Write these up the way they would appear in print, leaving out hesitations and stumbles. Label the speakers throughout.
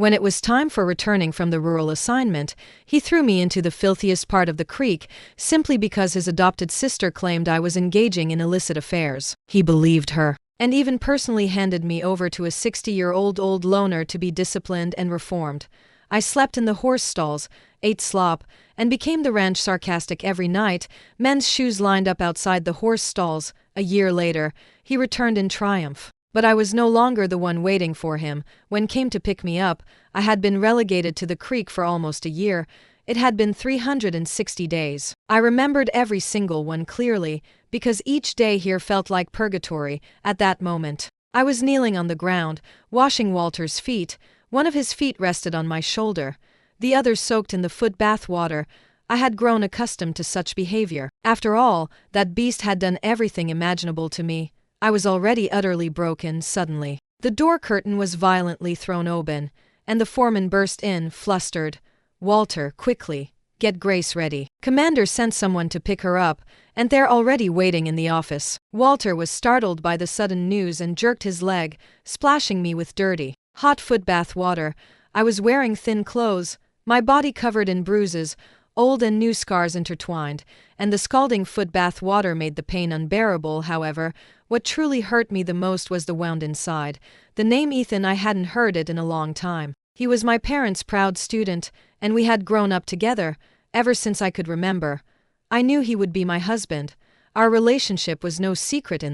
Speaker 1: When it was time for returning from the rural assignment, he threw me into the filthiest part of the creek simply because his adopted sister claimed I was engaging in illicit affairs. He believed her, and even personally handed me over to a 60-year-old old loner to be disciplined and reformed. I slept in the horse stalls, ate slop, and became the ranch sarcastic every night, men's shoes lined up outside the horse stalls. A year later, he returned in triumph. But I was no longer the one waiting for him. When came to pick me up, I had been relegated to the creek for almost a year. It had been 360 days. I remembered every single one clearly, because each day here felt like purgatory at that moment. I was kneeling on the ground, washing Walter's feet. One of his feet rested on my shoulder, the other soaked in the foot bath water. I had grown accustomed to such behavior. After all, that beast had done everything imaginable to me. I was already utterly broken. Suddenly, the door curtain was violently thrown open, and the foreman burst in, flustered. "Walter, quickly, get Grace ready." Commander sent someone to pick her up, and they're already waiting in the office. Walter was startled by the sudden news and jerked his leg, splashing me with dirty, hot foot bath water. I was wearing thin clothes, my body covered in bruises, old and new scars intertwined, and the scalding foot bath water made the pain unbearable. However, what truly hurt me the most was the wound inside. The name Ethan, I hadn't heard it in a long time. He was my parents' proud student, and we had grown up together, ever since I could remember. I knew he would be my husband. Our relationship was no secret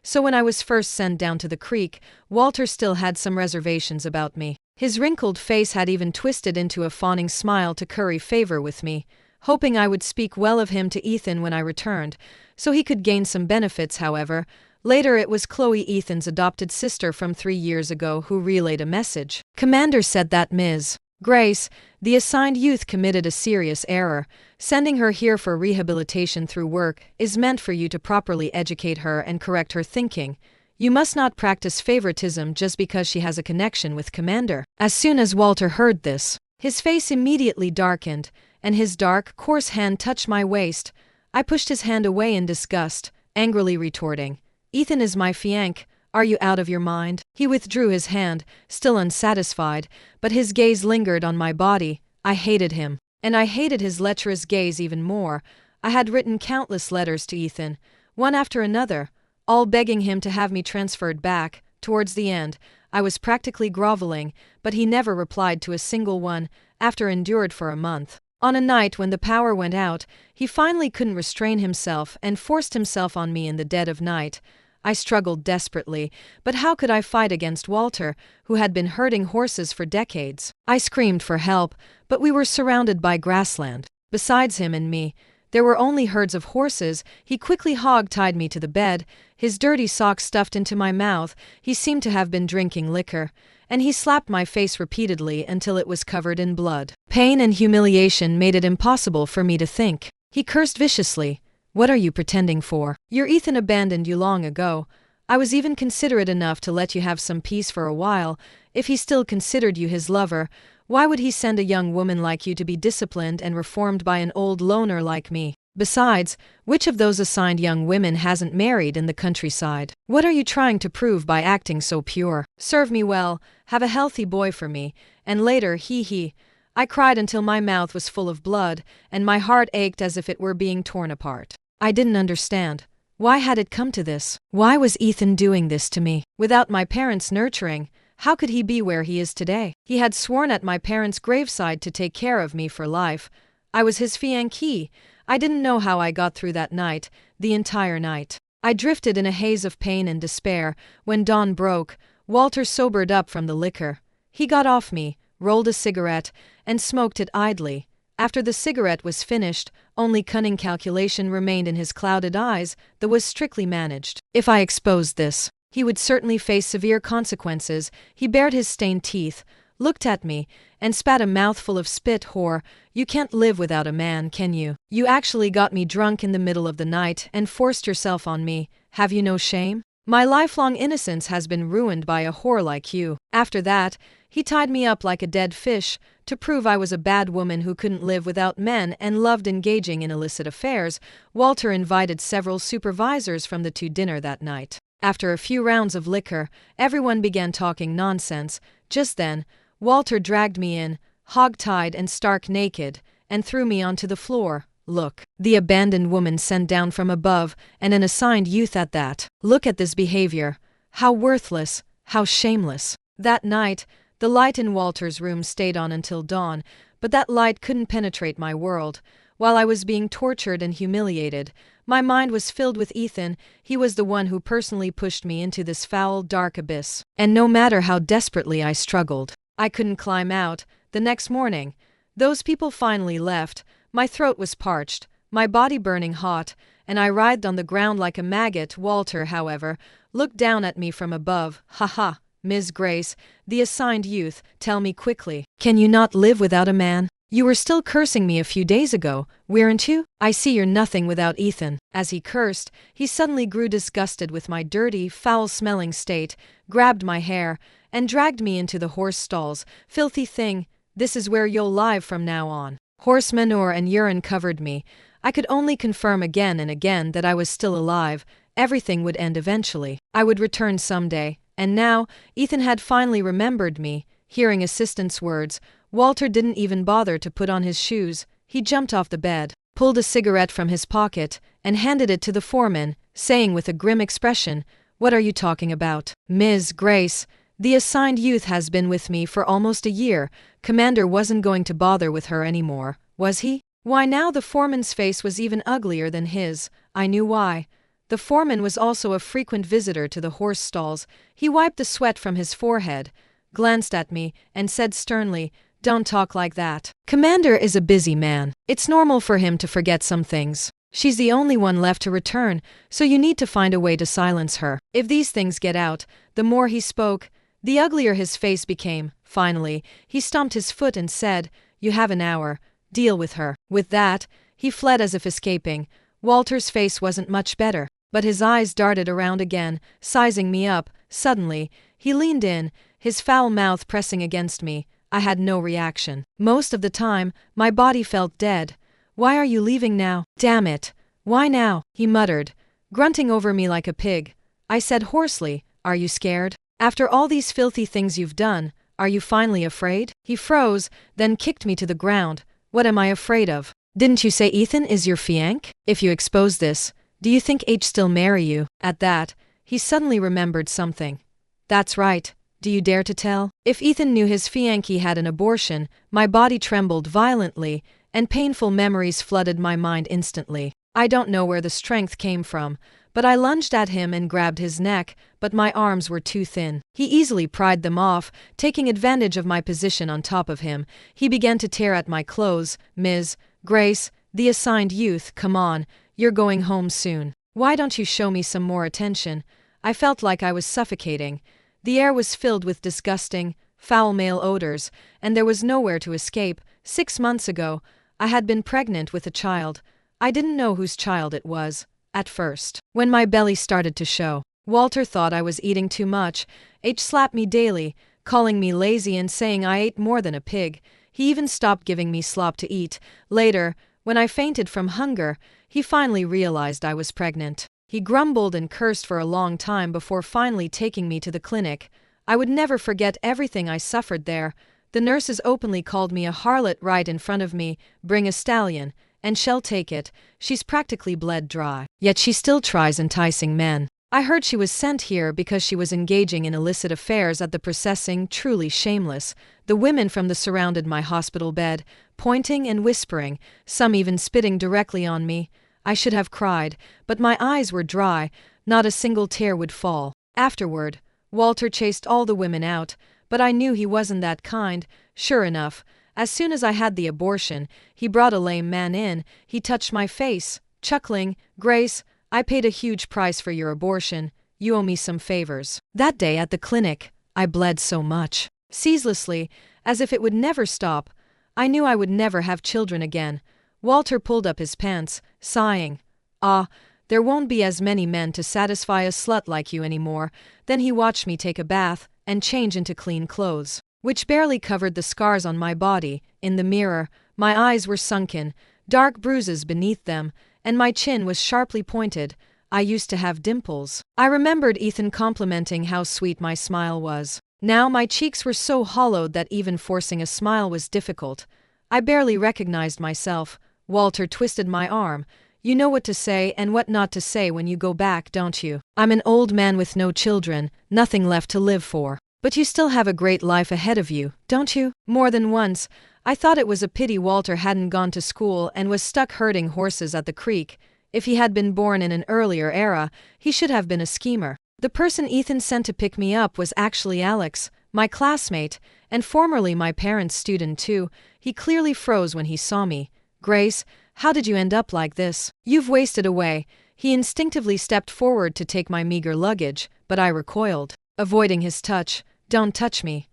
Speaker 1: so when I was first sent down to the creek, Walter still had some reservations about me. His wrinkled face had even twisted into a fawning smile to curry favor with me, hoping I would speak well of him to Ethan when I returned, so he could gain some benefits. However, later it was Chloe, Ethan's adopted sister from 3 years ago, who relayed a message. Commander said that Ms. Grace, the assigned youth, committed a serious error. Sending her here for rehabilitation through work is meant for you to properly educate her and correct her thinking. You must not practice favoritism just because she has a connection with Commander. As soon as Walter heard this, his face immediately darkened, and his dark, coarse hand touched my waist. I pushed his hand away in disgust, angrily retorting, "Ethan is my fiancé. Are you out of your mind?" He withdrew his hand, still unsatisfied, but his gaze lingered on my body. I hated him, and I hated his lecherous gaze even more. I had written countless letters to Ethan, one after another, all begging him to have me transferred back. Towards the end, I was practically groveling, but he never replied to a single one. After endured for a month, on a night when the power went out, he finally couldn't restrain himself and forced himself on me in the dead of night. I struggled desperately, but how could I fight against Walter, who had been herding horses for decades? I screamed for help, but we were surrounded by grassland. Besides him and me, there were only herds of horses. He quickly hog-tied me to the bed, his dirty socks stuffed into my mouth. He seemed to have been drinking liquor, and he slapped my face repeatedly until it was covered in blood. Pain and humiliation made it impossible for me to think. He cursed viciously. "What are you pretending for? Your Ethan abandoned you long ago. I was even considerate enough to let you have some peace for a while. If he still considered you his lover, why would he send a young woman like you to be disciplined and reformed by an old loner like me? Besides, which of those assigned young women hasn't married in the countryside? What are you trying to prove by acting so pure? Serve me well, have a healthy boy for me, and later he. I cried until my mouth was full of blood, and my heart ached as if it were being torn apart. I didn't understand. Why had it come to this? Why was Ethan doing this to me? Without my parents' nurturing, how could he be where he is today? He had sworn at my parents' graveside to take care of me for life. I was his fiancée. I didn't know how I got through that night, the entire night. I drifted in a haze of pain and despair. When dawn broke, Walter sobered up from the liquor. He got off me, rolled a cigarette, and smoked it idly. After the cigarette was finished, only cunning calculation remained in his clouded eyes that was strictly managed. If I exposed this, he would certainly face severe consequences. He bared his stained teeth, looked at me, and spat a mouthful of spit. "Whore, you can't live without a man, can you? You actually got me drunk in the middle of the night and forced yourself on me. Have you no shame? My lifelong innocence has been ruined by a whore like you." After that, he tied me up like a dead fish, to prove I was a bad woman who couldn't live without men and loved engaging in illicit affairs. Walter invited several supervisors from to dinner that night. After a few rounds of liquor, everyone began talking nonsense. Just then, Walter dragged me in, hog-tied and stark naked, and threw me onto the floor. Look, the abandoned woman sent down from above, and an assigned youth at that. Look at this behavior. How worthless, how shameless. That night, the light in Walter's room stayed on until dawn, but that light couldn't penetrate my world. While I was being tortured and humiliated, my mind was filled with Ethan. He was the one who personally pushed me into this foul, dark abyss. And no matter how desperately I struggled, I couldn't climb out. The next morning, those people finally left. My throat was parched, my body burning hot, and I writhed on the ground like a maggot. Walter, however, looked down at me from above. "Ha ha, Ms. Grace, the assigned youth, tell me quickly, can you not live without a man? You were still cursing me a few days ago, weren't you? I see you're nothing without Ethan." As he cursed, he suddenly grew disgusted with my dirty, foul-smelling state, grabbed my hair, and dragged me into the horse stalls. "Filthy thing, this is where you'll live from now on." Horse manure and urine covered me. I could only confirm again and again that I was still alive. Everything would end eventually. I would return someday. And now, Ethan had finally remembered me. Hearing assistant's words, Walter didn't even bother to put on his shoes. He jumped off the bed, pulled a cigarette from his pocket, and handed it to the foreman, saying with a grim expression, "What are you talking about? Ms. Grace, the assigned youth has been with me for almost a year. Commander wasn't going to bother with her anymore, was he?" Why now the foreman's face was even uglier than his. I knew why. The foreman was also a frequent visitor to the horse stalls. He wiped the sweat from his forehead, glanced at me, and said sternly, "Don't talk like that. Commander is a busy man. It's normal for him to forget some things. She's the only one left to return, so you need to find a way to silence her. If these things get out," the more he spoke, the uglier his face became. Finally, he stomped his foot and said, "You have an hour. Deal with her." With that, he fled as if escaping. Walter's face wasn't much better, but his eyes darted around again, sizing me up. Suddenly, he leaned in, his foul mouth pressing against me. I had no reaction. Most of the time, my body felt dead. "Why are you leaving now? Damn it. Why now?" he muttered, grunting over me like a pig. I said hoarsely, "Are you scared? After all these filthy things you've done, are you finally afraid?" He froze, then kicked me to the ground. "What am I afraid of? Didn't you say Ethan is your fiancé? If you expose this, do you think H still marry you?" At that, he suddenly remembered something. "That's right. Do you dare to tell?" If Ethan knew his fiancé had an abortion, my body trembled violently, and painful memories flooded my mind instantly. I don't know where the strength came from, but I lunged at him and grabbed his neck, but my arms were too thin. He easily pried them off, taking advantage of my position on top of him. He began to tear at my clothes. "Ms. Grace, the assigned youth, come on, you're going home soon. Why don't you show me some more attention?" I felt like I was suffocating. The air was filled with disgusting, foul male odors, and there was nowhere to escape. 6 months ago, I had been pregnant with a child. I didn't know whose child it was, at first. When my belly started to show, Walter thought I was eating too much. H slapped me daily, calling me lazy and saying I ate more than a pig. He even stopped giving me slop to eat. Later, when I fainted from hunger, he finally realized I was pregnant. He grumbled and cursed for a long time before finally taking me to the clinic. I would never forget everything I suffered there. The nurses openly called me a harlot right in front of me. "Bring a stallion, and she'll take it. She's practically bled dry. Yet she still tries enticing men." I heard she was sent here because she was engaging in illicit affairs at the processing. Truly shameless. The women from the surrounded my hospital bed, pointing and whispering, some even spitting directly on me. I should have cried, but my eyes were dry. Not a single tear would fall. Afterward, Walter chased all the women out, but I knew he wasn't that kind. Sure enough, as soon as I had the abortion, he brought a lame man in. He touched my face, chuckling, "Grace, I paid a huge price for your abortion. You owe me some favors." That day at the clinic, I bled so much, ceaselessly, as if it would never stop. I knew I would never have children again. Walter pulled up his pants, sighing. "Ah, there won't be as many men to satisfy a slut like you anymore." Then he watched me take a bath and change into clean clothes, which barely covered the scars on my body. In the mirror, my eyes were sunken, dark bruises beneath them, and my chin was sharply pointed. I used to have dimples. I remembered Ethan complimenting how sweet my smile was. Now my cheeks were so hollowed that even forcing a smile was difficult. I barely recognized myself. Walter twisted my arm. You know what to say and what not to say when you go back, don't you? I'm an old man with no children, nothing left to live for. But you still have a great life ahead of you, don't you? More than once, I thought it was a pity Walter hadn't gone to school and was stuck herding horses at the creek. If he had been born in an earlier era, he should have been a schemer. The person Ethan sent to pick me up was actually Alex, my classmate, and formerly my parents' student too. He clearly froze when he saw me. Grace, how did you end up like this? You've wasted away. He instinctively stepped forward to take my meager luggage, but I recoiled, avoiding his touch. Don't touch me.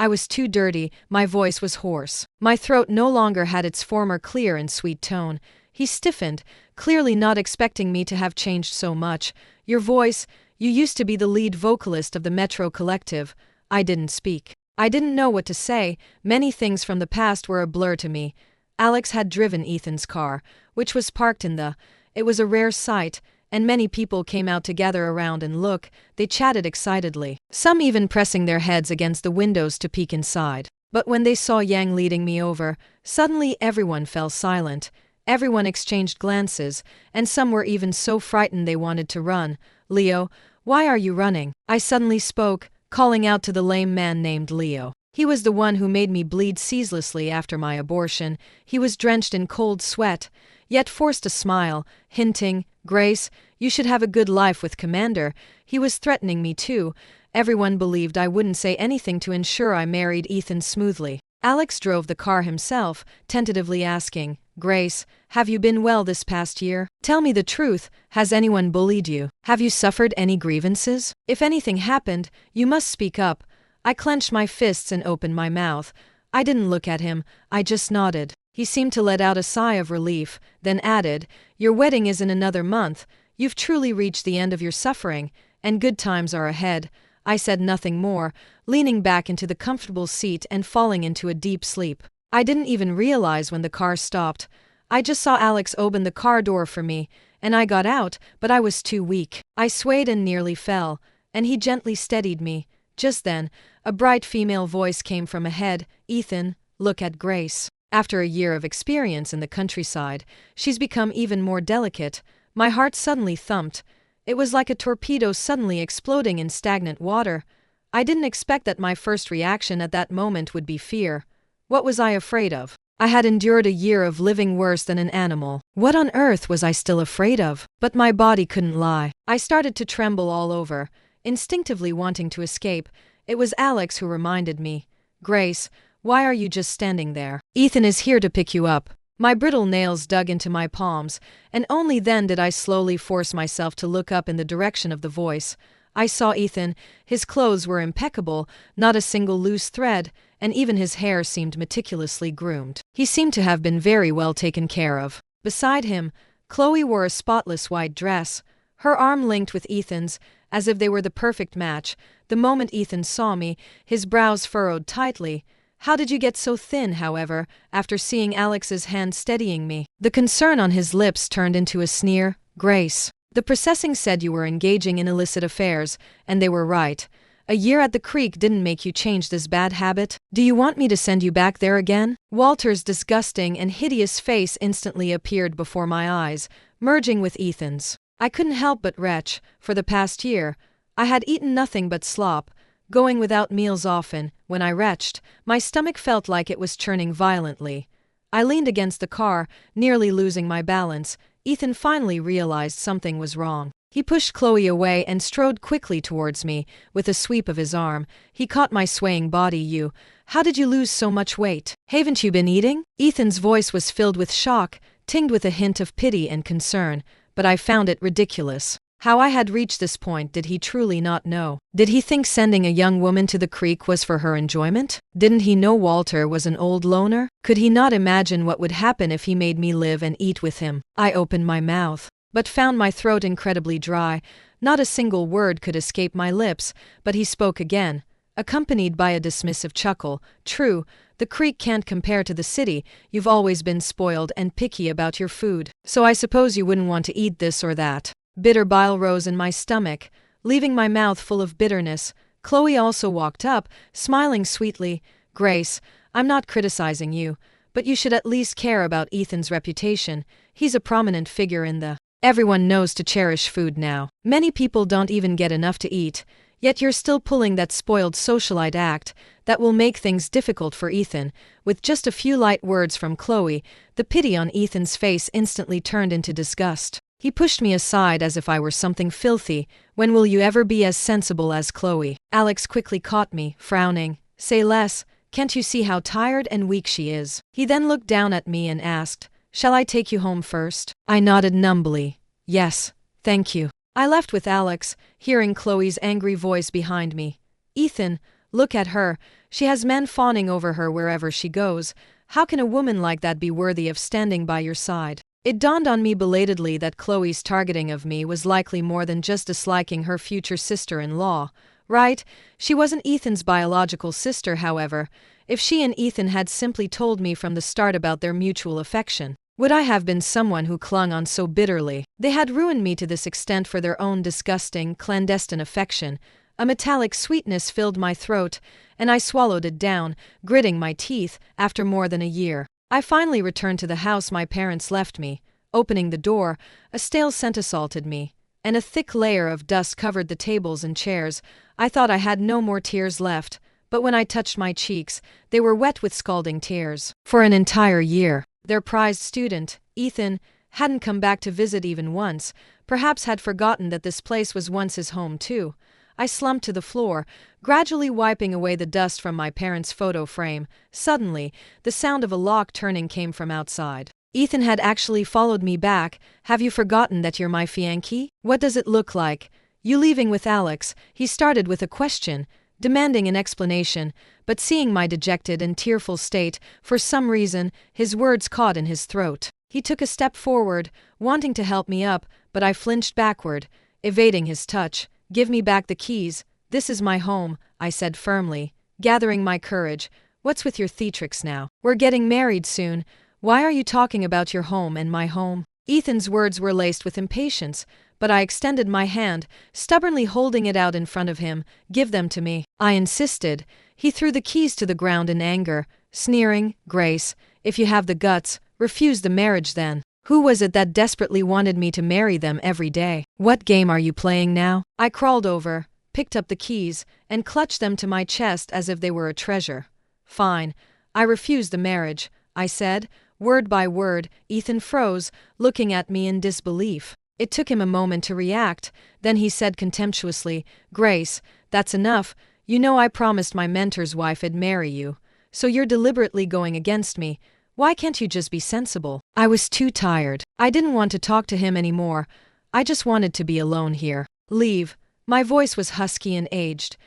Speaker 1: I was too dirty, my voice was hoarse. My throat no longer had its former clear and sweet tone. He stiffened, clearly not expecting me to have changed so much. Your voice, you used to be the lead vocalist of the Metro Collective. I didn't speak. I didn't know what to say. Many things from the past were a blur to me. Alex had driven Ethan's car, which was parked in the. It was a rare sight, and many people came out to gather around and look. They chatted excitedly, some even pressing their heads against the windows to peek inside. But when they saw Yang leading me over, suddenly everyone fell silent. Everyone exchanged glances, and some were even so frightened they wanted to run. Leo, why are you running? I suddenly spoke, calling out to the lame man named Leo. He was the one who made me bleed ceaselessly after my abortion. He was drenched in cold sweat, yet forced a smile, hinting, Grace, you should have a good life with Commander. He was threatening me too. Everyone believed I wouldn't say anything to ensure I married Ethan smoothly. Alex drove the car himself, tentatively asking, Grace, have you been well this past year? Tell me the truth, has anyone bullied you? Have you suffered any grievances? If anything happened, you must speak up. I clenched my fists and opened my mouth. I didn't look at him, I just nodded. He seemed to let out a sigh of relief, then added, Your wedding is in another month. You've truly reached the end of your suffering, and good times are ahead. I said nothing more, leaning back into the comfortable seat and falling into a deep sleep. I didn't even realize when the car stopped. I just saw Alex open the car door for me, and I got out, but I was too weak. I swayed and nearly fell, and he gently steadied me. Just then, a bright female voice came from ahead, Ethan, look at Grace. After a year of experience in the countryside, she's become even more delicate. My heart suddenly thumped. It was like a torpedo suddenly exploding in stagnant water. I didn't expect that my first reaction at that moment would be fear. What was I afraid of? I had endured a year of living worse than an animal. What on earth was I still afraid of? But my body couldn't lie. I started to tremble all over, instinctively wanting to escape. It was Alex who reminded me. Grace, why are you just standing there? Ethan is here to pick you up. My brittle nails dug into my palms, and only then did I slowly force myself to look up in the direction of the voice. I saw Ethan. His clothes were impeccable, not a single loose thread, and even his hair seemed meticulously groomed. He seemed to have been very well taken care of. Beside him, Chloe wore a spotless white dress, her arm linked with Ethan's, as if they were the perfect match. The moment Ethan saw me, his brows furrowed tightly. How did you get so thin, however, after seeing Alex's hand steadying me? The concern on his lips turned into a sneer. Grace, the processing said you were engaging in illicit affairs, and they were right. A year at the creek didn't make you change this bad habit. Do you want me to send you back there again? Walter's disgusting and hideous face instantly appeared before my eyes, merging with Ethan's. I couldn't help but retch. For the past year, I had eaten nothing but slop, going without meals often. When I retched, my stomach felt like it was churning violently. I leaned against the car, nearly losing my balance. Ethan finally realized something was wrong. He pushed Chloe away and strode quickly towards me. With a sweep of his arm, he caught my swaying body. How did you lose so much weight? Haven't you been eating? Ethan's voice was filled with shock, tinged with a hint of pity and concern, but I found it ridiculous. How I had reached this point did he truly not know? Did he think sending a young woman to the creek was for her enjoyment? Didn't he know Walter was an old loner? Could he not imagine what would happen if he made me live and eat with him? I opened my mouth, but found my throat incredibly dry. Not a single word could escape my lips, but he spoke again, accompanied by a dismissive chuckle. True, the creek can't compare to the city. You've always been spoiled and picky about your food, so I suppose you wouldn't want to eat this or that. Bitter bile rose in my stomach, leaving my mouth full of bitterness. Chloe also walked up, smiling sweetly. Grace, I'm not criticizing you, but you should at least care about Ethan's reputation. He's a prominent figure in the... Everyone knows to cherish food now. Many people don't even get enough to eat, yet you're still pulling that spoiled socialite act that will make things difficult for Ethan. With just a few light words from Chloe, the pity on Ethan's face instantly turned into disgust. He pushed me aside as if I were something filthy. When will you ever be as sensible as Chloe? Alex quickly caught me, frowning. Say less. Can't you see how tired and weak she is? He then looked down at me and asked, Shall I take you home first? I nodded numbly. Yes, thank you. I left with Alex, hearing Chloe's angry voice behind me. Ethan, look at her. She has men fawning over her wherever she goes. How can a woman like that be worthy of standing by your side? It dawned on me belatedly that Chloe's targeting of me was likely more than just disliking her future sister-in-law. Right? She wasn't Ethan's biological sister, however. If she and Ethan had simply told me from the start about their mutual affection, would I have been someone who clung on so bitterly? They had ruined me to this extent for their own disgusting, clandestine affection. A metallic sweetness filled my throat, and I swallowed it down, gritting my teeth. After more than a year, I finally returned to the house my parents left me. Opening the door, a stale scent assaulted me, and a thick layer of dust covered the tables and chairs. I thought I had no more tears left, but when I touched my cheeks, they were wet with scalding tears. For an entire year, their prized student, Ethan, hadn't come back to visit even once, perhaps had forgotten that this place was once his home too. I slumped to the floor, gradually wiping away the dust from my parents' photo frame. Suddenly, the sound of a lock turning came from outside. Ethan had actually followed me back. Have you forgotten that you're my fiancé? What does it look like? You leaving with Alex? He started with a question, demanding an explanation, but seeing my dejected and tearful state, for some reason, his words caught in his throat. He took a step forward, wanting to help me up, but I flinched backward, evading his touch. Give me back the keys. This is my home, I said firmly, gathering my courage. What's with your theatrics now? We're getting married soon. Why are you talking about your home and my home? Ethan's words were laced with impatience, but I extended my hand, stubbornly holding it out in front of him. Give them to me. I insisted. He threw the keys to the ground in anger, sneering. Grace, if you have the guts, refuse the marriage then. Who was it that desperately wanted me to marry them every day? What game are you playing now? I crawled over, picked up the keys, and clutched them to my chest as if they were a treasure. Fine. I refuse the marriage, I said, word by word. Ethan froze, looking at me in disbelief. It took him a moment to react, then he said contemptuously, Grace, that's enough. You know I promised my mentor's wife I'd marry you. So you're deliberately going against me. Why can't you just be sensible? I was too tired. I didn't want to talk to him anymore. I just wanted to be alone here. Leave. My voice was husky and aged.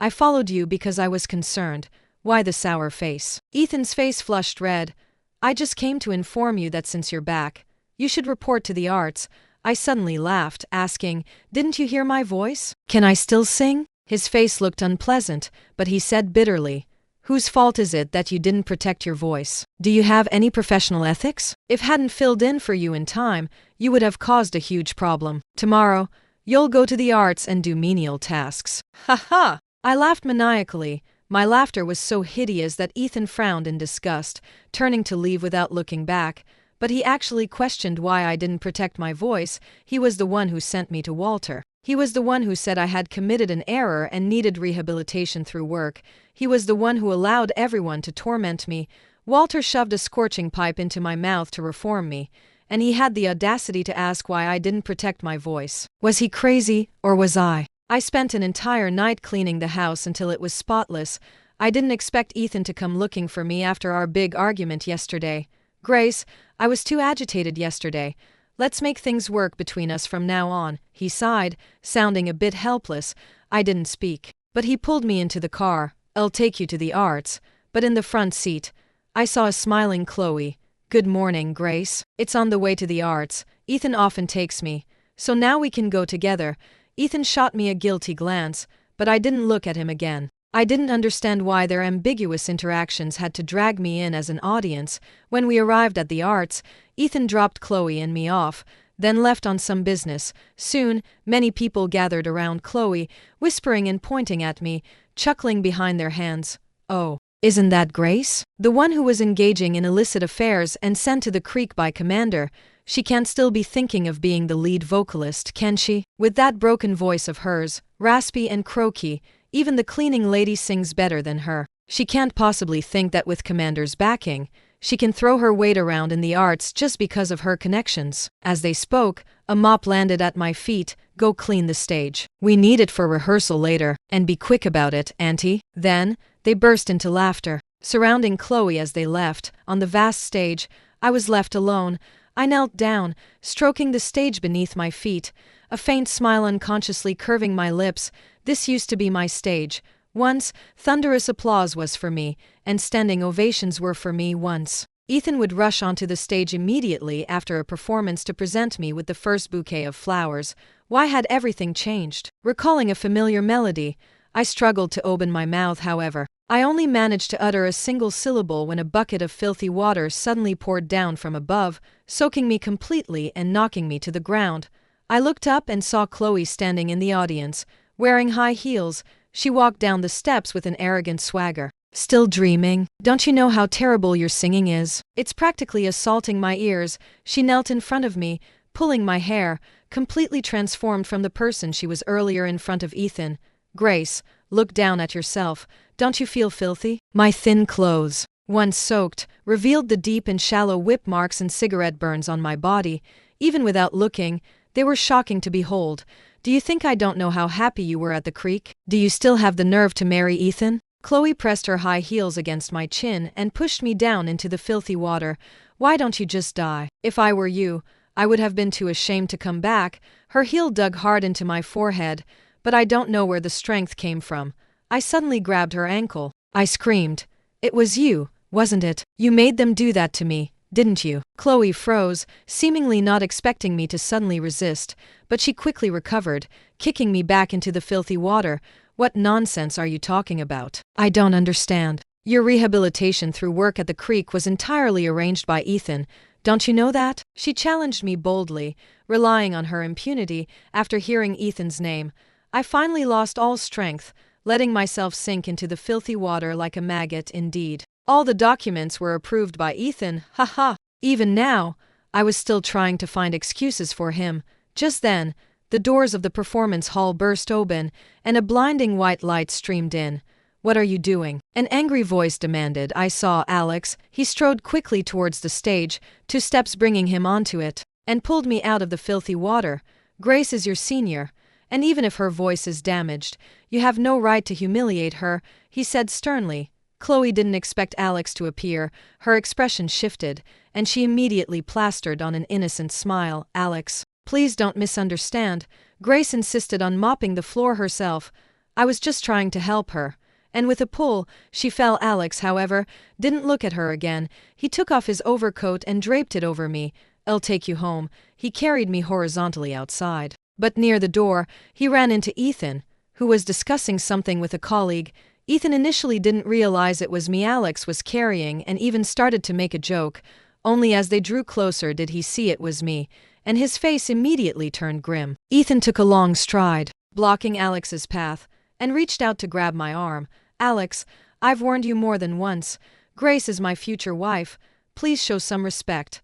Speaker 1: I followed you because I was concerned. Why the sour face? Ethan's face flushed red. I just came to inform you that since you're back, you should report to the arts. I suddenly laughed, asking, Didn't you hear my voice? Can I still sing? His face looked unpleasant, but he said bitterly, Whose fault is it that you didn't protect your voice? Do you have any professional ethics? If hadn't filled in for you in time, you would have caused a huge problem. Tomorrow, you'll go to the arts and do menial tasks. Ha ha! I laughed maniacally. My laughter was so hideous that Ethan frowned in disgust, turning to leave without looking back. But he actually questioned why I didn't protect my voice. He was the one who sent me to Walter. He was the one who said I had committed an error and needed rehabilitation through work. He was the one who allowed everyone to torment me. Walter shoved a scorching pipe into my mouth to reform me, and he had the audacity to ask why I didn't protect my voice. Was he crazy, or was I? I spent an entire night cleaning the house until it was spotless. I didn't expect Ethan to come looking for me after our big argument yesterday. Grace, I was too agitated yesterday. Let's make things work between us from now on, he sighed, sounding a bit helpless. I didn't speak. But he pulled me into the car. I'll take you to the arts. But in the front seat, I saw a smiling Chloe. Good morning, Grace. It's on the way to the arts. Ethan often takes me. So now we can go together. Ethan shot me a guilty glance, but I didn't look at him again. I didn't understand why their ambiguous interactions had to drag me in as an audience. When we arrived at the arts, Ethan dropped Chloe and me off, then left on some business. Soon, many people gathered around Chloe, whispering and pointing at me, chuckling behind their hands. "Oh, isn't that Grace? The one who was engaging in illicit affairs and sent to the creek by Commander. She can't still be thinking of being the lead vocalist, can she? With that broken voice of hers, raspy and croaky, even the cleaning lady sings better than her. She can't possibly think that with Commander's backing, she can throw her weight around in the arts just because of her connections." As they spoke, a mop landed at my feet. "Go clean the stage. We need it for rehearsal later, and be quick about it, Auntie." Then, they burst into laughter, surrounding Chloe as they left. On the vast stage, I was left alone. I knelt down, stroking the stage beneath my feet, a faint smile unconsciously curving my lips. This used to be my stage. Once, thunderous applause was for me, and standing ovations were for me once. Ethan would rush onto the stage immediately after a performance to present me with the first bouquet of flowers. Why had everything changed? Recalling a familiar melody, I struggled to open my mouth. However, I only managed to utter a single syllable when a bucket of filthy water suddenly poured down from above, soaking me completely and knocking me to the ground. I looked up and saw Chloe standing in the audience, wearing high heels. She walked down the steps with an arrogant swagger. "Still dreaming? Don't you know how terrible your singing is? It's practically assaulting my ears." She knelt in front of me, pulling my hair, completely transformed from the person she was earlier in front of Ethan. "Grace, look down at yourself. Don't you feel filthy?" My thin clothes, once soaked, revealed the deep and shallow whip marks and cigarette burns on my body. Even without looking, they were shocking to behold. "Do you think I don't know how happy you were at the creek? Do you still have the nerve to marry Ethan?" Chloe pressed her high heels against my chin and pushed me down into the filthy water. "Why don't you just die? If I were you, I would have been too ashamed to come back." Her heel dug hard into my forehead, but I don't know where the strength came from. I suddenly grabbed her ankle. I screamed. "It was you, wasn't it? You made them do that to me, didn't you?" Chloe froze, seemingly not expecting me to suddenly resist, but she quickly recovered, kicking me back into the filthy water. "What nonsense are you talking about? I don't understand. Your rehabilitation through work at the creek was entirely arranged by Ethan. Don't you know that?" She challenged me boldly, relying on her impunity. After hearing Ethan's name, I finally lost all strength, letting myself sink into the filthy water like a maggot. Indeed, all the documents were approved by Ethan. Ha ha! Even now, I was still trying to find excuses for him. Just then, the doors of the performance hall burst open, and a blinding white light streamed in. "What are you doing?" an angry voice demanded. I saw Alex. He strode quickly towards the stage, 2 steps bringing him onto it, and pulled me out of the filthy water. "Grace is your senior, and even if her voice is damaged, you have no right to humiliate her," he said sternly. Chloe didn't expect Alex to appear. Her expression shifted, and she immediately plastered on an innocent smile. "Alex, please don't misunderstand." Grace insisted on mopping the floor herself. I was just trying to help her. And with a pull, she fell. Alex, however, didn't look at her again. He took off his overcoat and draped it over me. "I'll take you home." He carried me horizontally outside. But near the door, he ran into Ethan, who was discussing something with a colleague. Ethan initially didn't realize it was me Alex was carrying and even started to make a joke. Only as they drew closer did he see it was me, and his face immediately turned grim. Ethan took a long stride, blocking Alex's path, and reached out to grab my arm. "Alex, I've warned you more than once. Grace is my future wife. Please show some respect."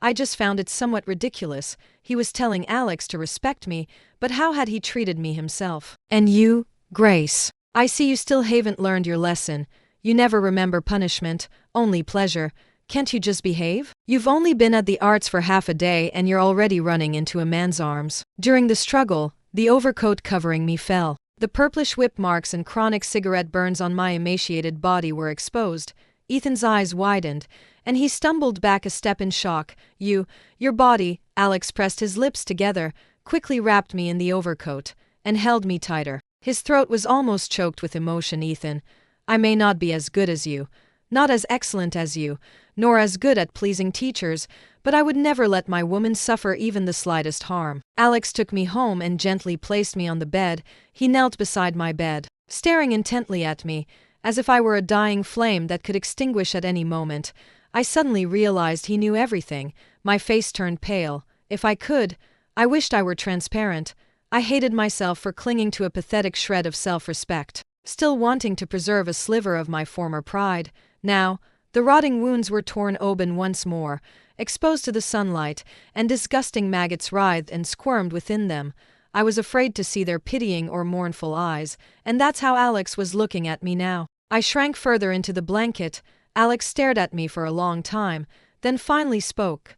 Speaker 1: I just found it somewhat ridiculous. He was telling Alex to respect me, but how had he treated me himself? "And you, Grace? I see you still haven't learned your lesson. You never remember punishment, only pleasure. Can't you just behave? You've only been at the arts for half a day and you're already running into a man's arms." During the struggle, the overcoat covering me fell. The purplish whip marks and chronic cigarette burns on my emaciated body were exposed. Ethan's eyes widened, and he stumbled back a step in shock. Your body." Alex pressed his lips together, quickly wrapped me in the overcoat, and held me tighter. His throat was almost choked with emotion. "Ethan, I may not be as good as you, not as excellent as you, nor as good at pleasing teachers, but I would never let my woman suffer even the slightest harm." Alex took me home and gently placed me on the bed. He knelt beside my bed, staring intently at me, as if I were a dying flame that could extinguish at any moment. I suddenly realized he knew everything. My face turned pale. If I could, I wished I were transparent. I hated myself for clinging to a pathetic shred of self-respect, still wanting to preserve a sliver of my former pride. Now, the rotting wounds were torn open once more, exposed to the sunlight, and disgusting maggots writhed and squirmed within them. I was afraid to see their pitying or mournful eyes, and that's how Alex was looking at me now. I shrank further into the blanket. Alex stared at me for a long time, then finally spoke.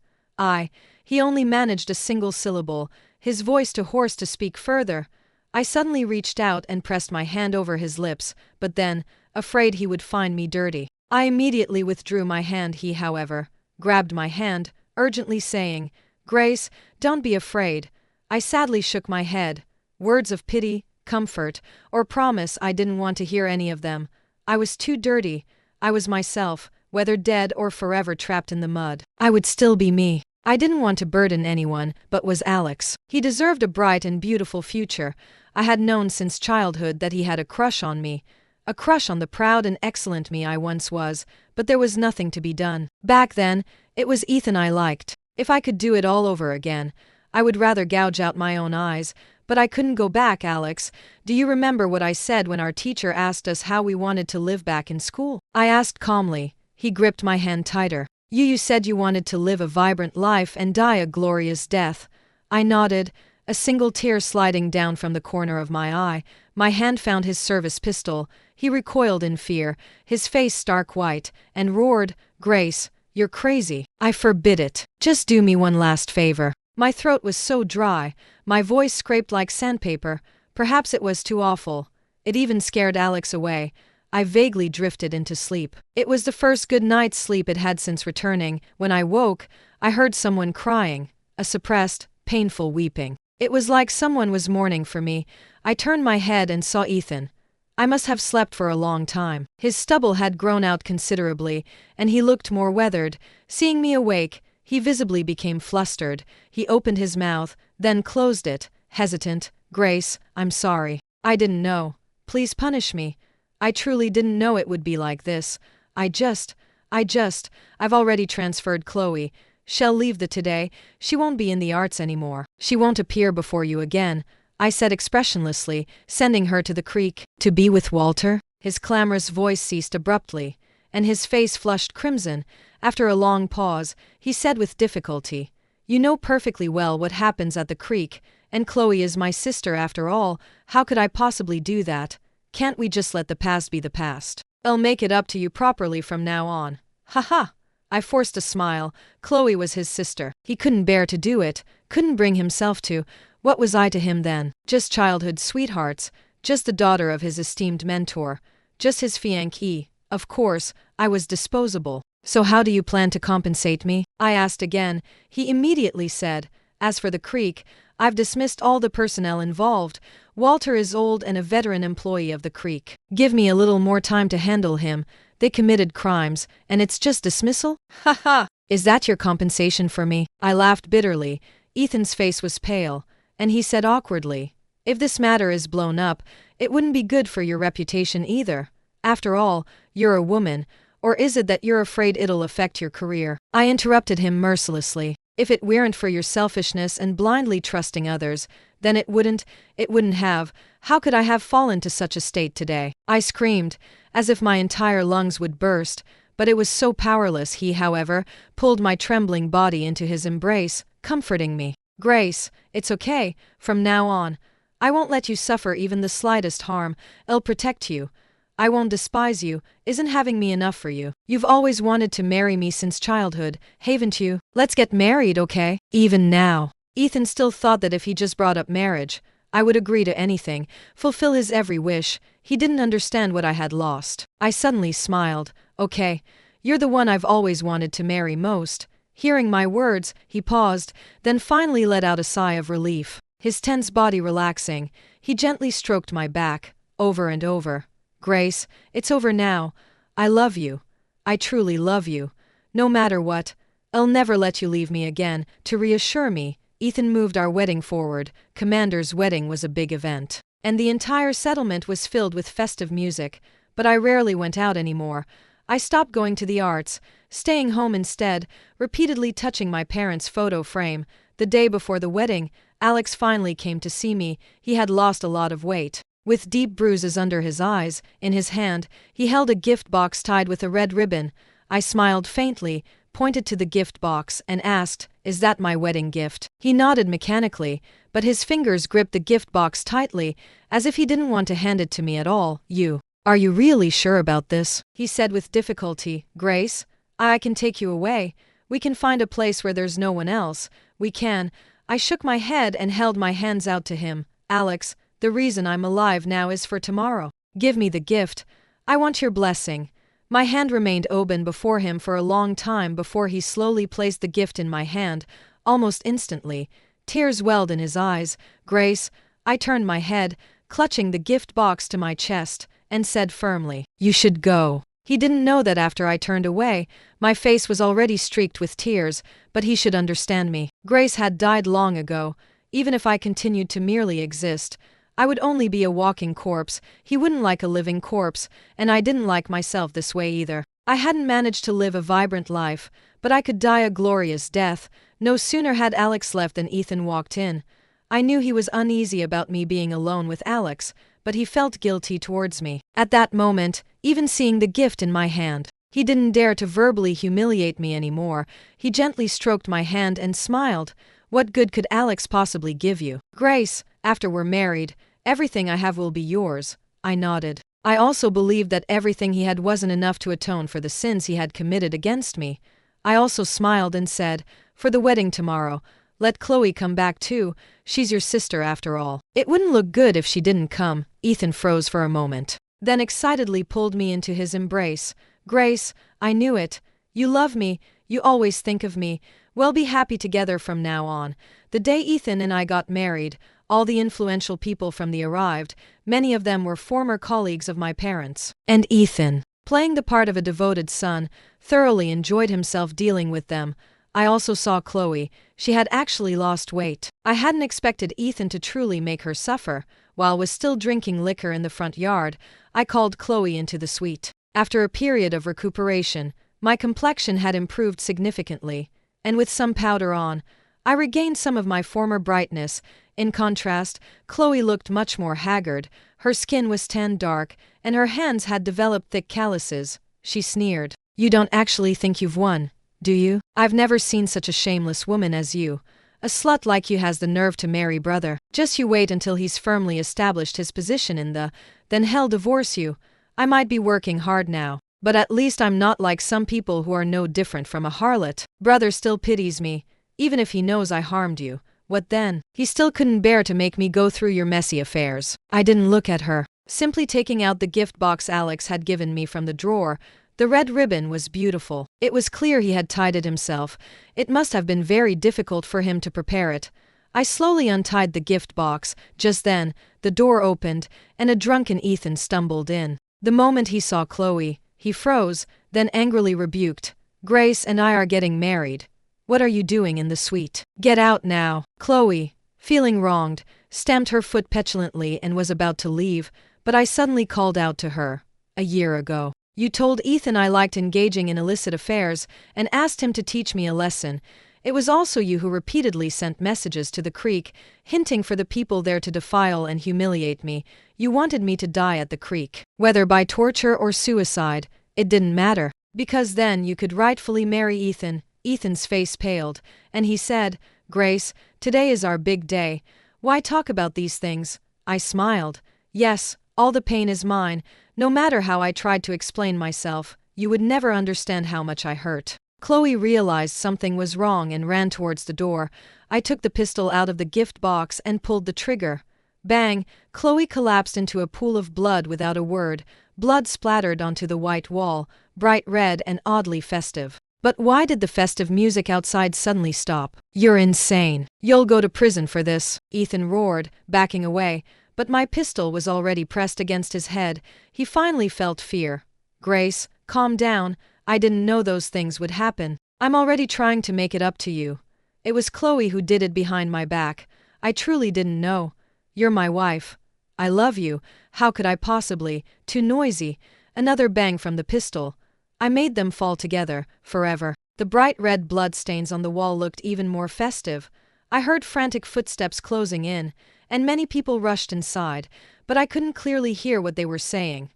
Speaker 1: He only managed a single syllable, his voice too hoarse to speak further. I suddenly reached out and pressed my hand over his lips, but then, afraid he would find me dirty, I immediately withdrew my hand. He, however, grabbed my hand, urgently saying, "Grace, don't be afraid." I sadly shook my head. Words of pity, comfort, or promise, I didn't want to hear any of them. I was too dirty. I was myself, whether dead or forever trapped in the mud. I would still be me. I didn't want to burden anyone, but was Alex. He deserved a bright and beautiful future. I had known since childhood that he had a crush on me. A crush on the proud and excellent me I once was, but there was nothing to be done. Back then, it was Ethan I liked. If I could do it all over again, I would rather gouge out my own eyes, but I couldn't go back. Alex, do you remember what I said when our teacher asked us how we wanted to live back in school? I asked calmly. He gripped my hand tighter. You said you wanted to live a vibrant life and die a glorious death. I nodded, a single tear sliding down from the corner of my eye. My hand found his service pistol. He recoiled in fear, his face stark white, and roared, "Grace, you're crazy. I forbid it. Just do me one last favor." My throat was so dry, my voice scraped like sandpaper. Perhaps it was too awful. It even scared Alex away. I vaguely drifted into sleep. It was the first good night's sleep it had since returning. When I woke, I heard someone crying, a suppressed, painful weeping. It was like someone was mourning for me. I turned my head and saw Ethan. I must have slept for a long time. His stubble had grown out considerably, and he looked more weathered. Seeing me awake, he visibly became flustered. He opened his mouth, then closed it, hesitant. "Grace, I'm sorry. I didn't know. Please punish me. I truly didn't know it would be like this. I've already transferred Chloe. She'll leave today. She won't be in the arts anymore. She won't appear before you again," I said expressionlessly, sending her to the creek. "To be with Walter?" His clamorous voice ceased abruptly, and his face flushed crimson. After a long pause, he said with difficulty, "You know perfectly well what happens at the creek, and Chloe is my sister after all. How could I possibly do that? Can't we just let the past be the past? I'll make it up to you properly from now on." "Ha ha!" I forced a smile. Chloe was his sister. He couldn't bear to do it, couldn't bring himself to. What was I to him then? Just childhood sweethearts, just the daughter of his esteemed mentor, just his fiancée. Of course, I was disposable. "So how do you plan to compensate me?" I asked again. He immediately said, "As for the creek, I've dismissed all the personnel involved. Walter is old and a veteran employee of the creek. Give me a little more time to handle him. They committed crimes, and it's just dismissal? Ha ha! Is that your compensation for me?" I laughed bitterly. Ethan's face was pale, and he said awkwardly, "If this matter is blown up, it wouldn't be good for your reputation either. After all, you're a woman. Or is it that you're afraid it'll affect your career?" I interrupted him mercilessly. "If it weren't for your selfishness and blindly trusting others, then it wouldn't have. How could I have fallen to such a state today?" I screamed, as if my entire lungs would burst, but it was so powerless. He, however, pulled my trembling body into his embrace, comforting me. "Grace, it's okay. From now on, I won't let you suffer even the slightest harm. I'll protect you. I won't despise you. Isn't having me enough for you? You've always wanted to marry me since childhood, haven't you? Let's get married, okay?" Even now, Ethan still thought that if he just brought up marriage, I would agree to anything, fulfill his every wish. He didn't understand what I had lost. I suddenly smiled. "Okay, you're the one I've always wanted to marry most." Hearing my words, he paused, then finally let out a sigh of relief. His tense body relaxing, he gently stroked my back, over and over. "Grace, it's over now. I love you. I truly love you. No matter what, I'll never let you leave me again." To reassure me, Ethan moved our wedding forward. Commander's wedding was a big event, and the entire settlement was filled with festive music, but I rarely went out anymore. I stopped going to the arts, staying home instead, repeatedly touching my parents' photo frame. The day before the wedding, Alex finally came to see me. He had lost a lot of weight. With deep bruises under his eyes, in his hand, he held a gift box tied with a red ribbon. I smiled faintly, pointed to the gift box, and asked, "Is that my wedding gift?" He nodded mechanically, but his fingers gripped the gift box tightly, as if he didn't want to hand it to me at all. Are you really sure about this?" he said with difficulty. "Grace, I can take you away. We can find a place where there's no one else. We can." I shook my head and held my hands out to him. "Alex, the reason I'm alive now is for tomorrow. Give me the gift. I want your blessing." My hand remained open before him for a long time before he slowly placed the gift in my hand. Almost instantly, tears welled in his eyes. "Grace," I turned my head, clutching the gift box to my chest, and said firmly, "You should go." He didn't know that after I turned away, my face was already streaked with tears, but he should understand me. Grace had died long ago. Even if I continued to merely exist, I would only be a walking corpse. He wouldn't like a living corpse, and I didn't like myself this way either. I hadn't managed to live a vibrant life, but I could die a glorious death. No sooner had Alex left than Ethan walked in. I knew he was uneasy about me being alone with Alex, but he felt guilty towards me. At that moment, even seeing the gift in my hand, he didn't dare to verbally humiliate me anymore. He gently stroked my hand and smiled. "What good could Alex possibly give you?" "Grace, after we're married, everything I have will be yours." I nodded. I also believed that everything he had wasn't enough to atone for the sins he had committed against me. I also smiled and said, "For the wedding tomorrow, let Chloe come back too. She's your sister after all." "It wouldn't look good if she didn't come." Ethan froze for a moment, then excitedly pulled me into his embrace. "Grace, I knew it. You love me. You always think of me. We'll be happy together from now on." The day Ethan and I got married, all the influential people from the arrived. Many of them were former colleagues of my parents. And Ethan, playing the part of a devoted son, thoroughly enjoyed himself dealing with them. I also saw Chloe. She had actually lost weight. I hadn't expected Ethan to truly make her suffer. While was still drinking liquor in the front yard, I called Chloe into the suite. After a period of recuperation, my complexion had improved significantly, and with some powder on, I regained some of my former brightness. In contrast, Chloe looked much more haggard. Her skin was tanned dark, and her hands had developed thick calluses. She sneered. "You don't actually think you've won, do you? I've never seen such a shameless woman as you. A slut like you has the nerve to marry brother. Just you wait until he's firmly established his position then he'll divorce you. I might be working hard now, but at least I'm not like some people who are no different from a harlot. Brother still pities me, even if he knows I harmed you. What then? He still couldn't bear to make me go through your messy affairs." I didn't look at her, simply taking out the gift box Alex had given me from the drawer. The red ribbon was beautiful. It was clear he had tied it himself. It must have been very difficult for him to prepare it. I slowly untied the gift box. Just then, the door opened, and a drunken Ethan stumbled in. The moment he saw Chloe, he froze, then angrily rebuked. "Grace and I are getting married. What are you doing in the suite? Get out now." Chloe, feeling wronged, stamped her foot petulantly and was about to leave, but I suddenly called out to her. "A year ago, you told Ethan I liked engaging in illicit affairs and asked him to teach me a lesson. It was also you who repeatedly sent messages to the creek, hinting for the people there to defile and humiliate me. You wanted me to die at the creek. Whether by torture or suicide, it didn't matter, because then you could rightfully marry Ethan." Ethan's face paled, and he said, "Grace, today is our big day. Why talk about these things?" I smiled. "Yes, all the pain is mine. No matter how I tried to explain myself, you would never understand how much I hurt." Chloe realized something was wrong and ran towards the door. I took the pistol out of the gift box and pulled the trigger. Bang! Chloe collapsed into a pool of blood without a word. Blood splattered onto the white wall, bright red and oddly festive. But why did the festive music outside suddenly stop? "You're insane. You'll go to prison for this," Ethan roared, backing away, but my pistol was already pressed against his head. He finally felt fear. "Grace, calm down. I didn't know those things would happen. I'm already trying to make it up to you. It was Chloe who did it behind my back. I truly didn't know. You're my wife. I love you. How could I possibly?" Too noisy. Another bang from the pistol. I made them fall together, forever. The bright red bloodstains on the wall looked even more festive. I heard frantic footsteps closing in, and many people rushed inside, but I couldn't clearly hear what they were saying.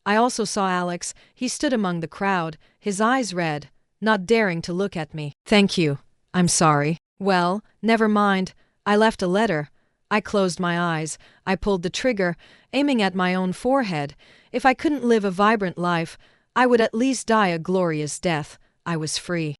Speaker 1: I also saw Alex. He stood among the crowd, his eyes red, not daring to look at me. "Thank you. I'm sorry." "Well, never mind. I left a letter." I closed my eyes. I pulled the trigger, aiming at my own forehead. If I couldn't live a vibrant life, I would at least die a glorious death. I was free.